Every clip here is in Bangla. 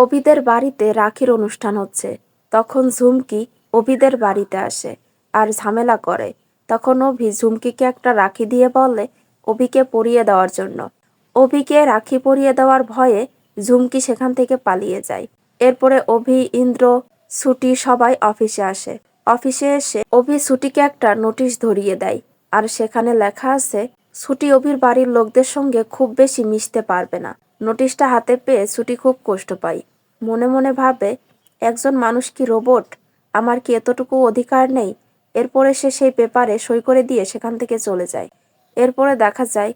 অভিদের বাড়িতে রাখির অনুষ্ঠান হচ্ছে। তখন ঝুমকি অভিদের বাড়িতে আসে আর ঝামেলা করে। তখন অভি ঝুমকিকে একটা রাখি দিয়ে বলে অভিকে পরিয়ে দেওয়ার জন্য। অভিকে রাখি পরিয়ে দেওয়ার ভয়ে ঝুমকি সেখান থেকে পালিয়ে যায়। এরপরে অভি, ইন্দ্র, ছুটি সবাই অফিসে আসে। অফিসে এসে অভি ছুটিকে একটা নোটিশ ধরিয়ে দেয়। আর সেখানে লেখা আছে ছুটি অভির বাড়ির লোকদের সঙ্গে খুব বেশি মিশতে পারবে না। নোটিশটা হাতে পেয়ে ছুটি খুব কষ্ট পায়। মনে মনে ভাবে, একজন মানুষ কি রোবট? আমার কি এতটুকু অধিকার নেই? এরপরে সে সেই পেপারে সই করে দিয়ে সেখান থেকে চলে যায়। এরপরে দেখা যায়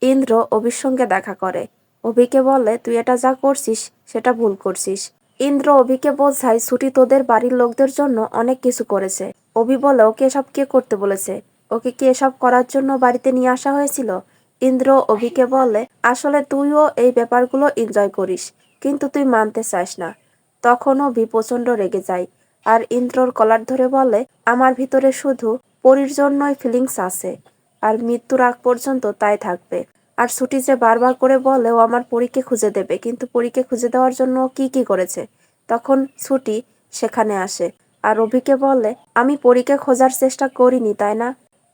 ইন্দ্র অভির সঙ্গে দেখা করে। অভিকে বলে, তুই এটা যা করছিস সেটা ভুল করছিস। ইন্দ্র অভিকে বোঝায় ছুটি তোদের বাড়ির লোকদের জন্য অনেক কিছু করেছে। অভি বলে, ওকে এসব কে করতে বলেছে? ওকে কি এসব করার জন্য বাড়িতে নিয়ে আসা হয়েছিল? ইন্দ্র অভিকে বলে, আসলে তুইও এই ব্যাপারগুলো এনজয় করিস, কিন্তু তুই মানতে চাস না। তখন অভি প্রচণ্ড রেগে যায় আর ইন্দ্রর কলার ধরে বলে, আমার ভিতরে শুধু পরীর জন্যই ফিলিংস আছে, আর মৃত্যুর আগ পর্যন্ত তাই থাকবে। আর ছুটি যে বারবার করে বলে ও আমার পরীকে খুঁজে দেবে, কিন্তু পরীকে খুঁজে দেওয়ার জন্য ও কি করেছে। তখন ছুটি সেখানে আসে আর অভিকে বলে, আমি পরীকে খোঁজার চেষ্টা করিনি, তাই না?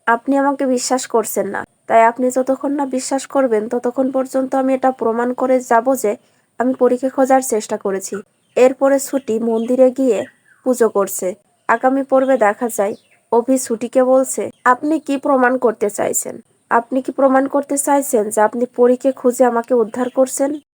আপনি আমাকে বিশ্বাস করছেন না, তাই আপনি যতক্ষণ না বিশ্বাস করবেন ততক্ষণ পর্যন্ত আমি এটা প্রমাণ করে যাব যে আমি পরীকে খোঁজার চেষ্টা করেছি। এরপরে ছুটি মন্দিরে গিয়ে পুজো করছে। আগামী পর্বে দেখা যায় অভি ছুটিকে বলছে, আপনি কি প্রমাণ করতে চাইছেন? আপনি কি প্রমাণ করতে চাইছেন যে আপনি পরীকে খুঁজে আমাকে উদ্ধার করছেন?